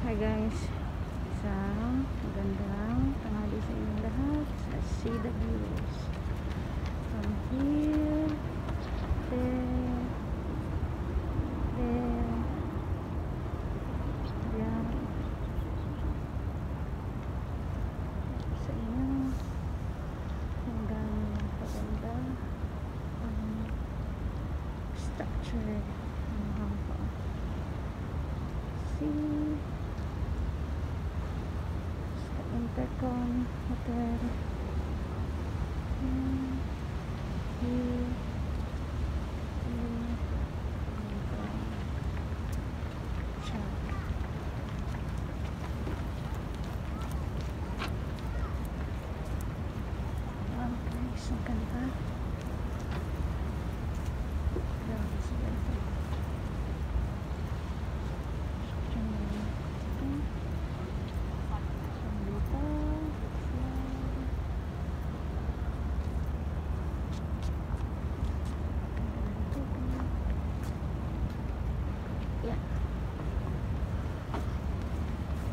Hi guys, isang magandang tanghali sa inyong lahat sa See the Views from here, there, yan sa inyo kung gaano magpaganda ang structure ng Hong Kong. See Intercon Hotel. Ang ganda.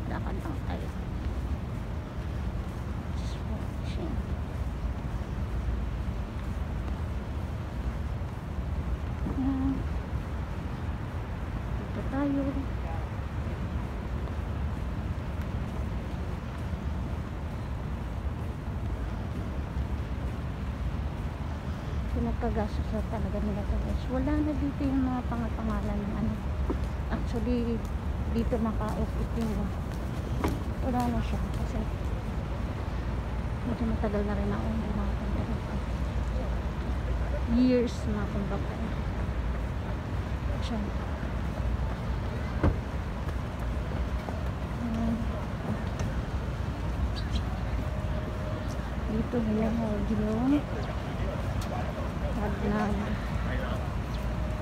Lakad lang tayo. Just watching. Yan. Dito tayo. Pinagkagasos talaga nila ito guys. Wala na dito yung mga pangapangalan ng ano. Actually, dito naka-off ito yung wala na siya kasi medyo matagal na rin ako hindi makapunta dito. Years na kumbaga siya. Dito hinahold yung pag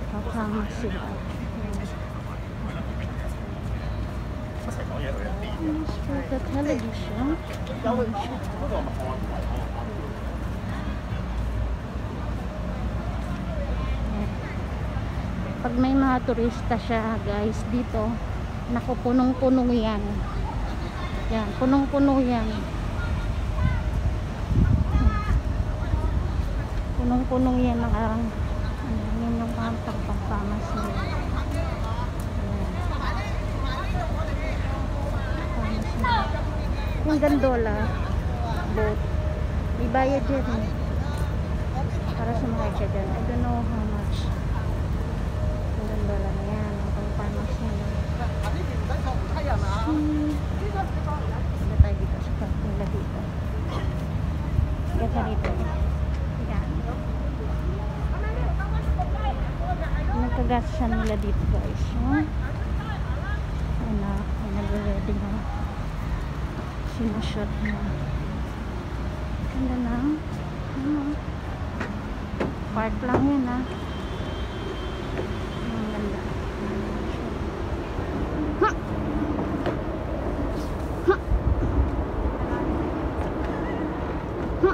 nagkakama sila. For the television. Pag may mga turista siya guys dito, naku, punong-puno yan. Yan, punong-puno yan. Punong-puno yan ng yun yung pagpapamas nila. Yung gandola boat, may bayad dyan eh para sumakay ka dyan. I don't know how much yung gandola na yan, ang pangpamas nila. Wala tayo dito sa pagpula dito. Ganda dito yan, nagkagasan nila dito guys. Ano, nag-ready na sinashot na ganda na park lang yan ang ganda ha! Ha! Ha!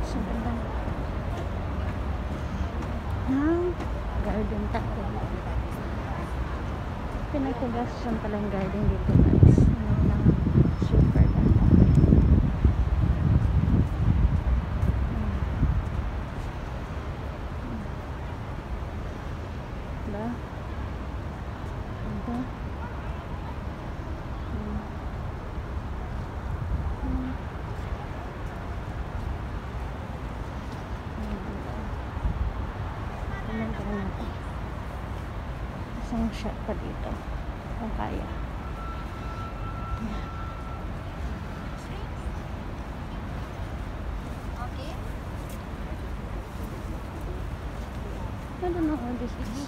So ganda ng garden tayo. Pinagkagasan pala yung garden dito guys. Super ganda. Diba? Ganda. Isang shot pa dito kung kaya. I don't know how this is.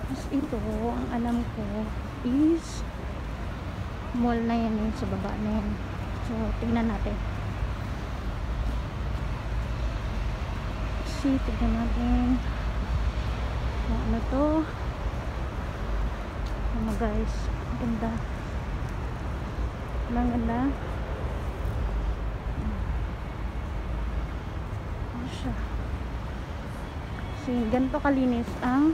Mas ito, ang alam ko is mall na yan yung sa baba na yan. So, tingnan natin. Tignan natin kung ano to. Ano guys, ganda. Ang ganda. Ano siya? kasi ganito kalinis ang